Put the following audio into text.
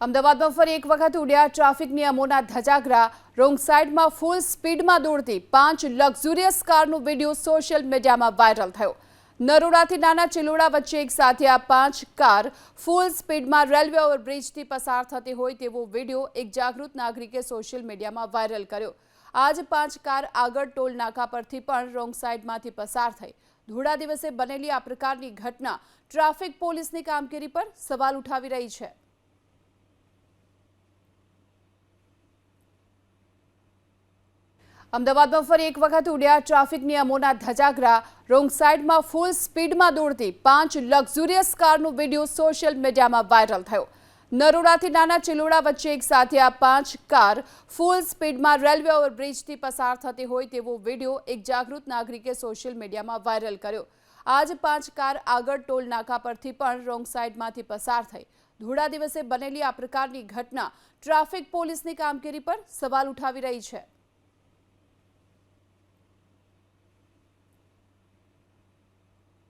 અમદાવાદમાં ફરી એક વખત ઉડ્યા ટ્રાફિક નિયમોના ધજાગરા। રોંગ સાઈડમાં ફૂલ સ્પીડમાં દોડતી 5 લક્ઝુરિયસ કારનો વિડીયો સોશિયલ મીડિયામાં વાયરલ થયો। નરોડાથી નાના ચિલોડા વચ્ચે એક સાથે આ 5 કાર ફૂલ સ્પીડમાં રેલવે ઓવરબ્રિજથી પસાર થતી હોય તેવો વિડીયો એક જાગૃત નાગરિકે સોશિયલ મીડિયામાં વાયરલ કર્યો। આ જ 5 કાર આગળ ટોલ નાકા પરથી પણ રોંગ સાઈડમાંથી પસાર થઈ। ધોળા દિવસે બનેલી આ પ્રકારની ઘટના ટ્રાફિક પોલીસની કામગીરી પર સવાલ ઉઠાવી રહી છે। અમદાવાદમાં ફરી એક વખત ઉડ્યા ટ્રાફિક નિયમોના ધજાગરા। રોંગ સાઈડમાં ફૂલ સ્પીડમાં દોડતી 5 લક્ઝુરિયસ કારનો વિડીયો સોશિયલ મીડિયામાં વાયરલ થયો। નરોડાથી નાના ચિલોડા વચ્ચે એક સાથે આ 5 કાર ફૂલ સ્પીડમાં રેલવે ઓવરબ્રિજથી પસાર થતી હોય તેવો વિડીયો એક જાગૃત નાગરિકે સોશિયલ મીડિયામાં વાયરલ કર્યો। આ જ 5 કાર આગળ ટોલ નાકા પરથી પણ રોંગ સાઈડમાંથી પસાર થઈ। ધોળા દિવસે બનેલી આ પ્રકારની ઘટના ટ્રાફિક પોલીસની કામગીરી પર સવાલ ઉઠાવી રહી છે।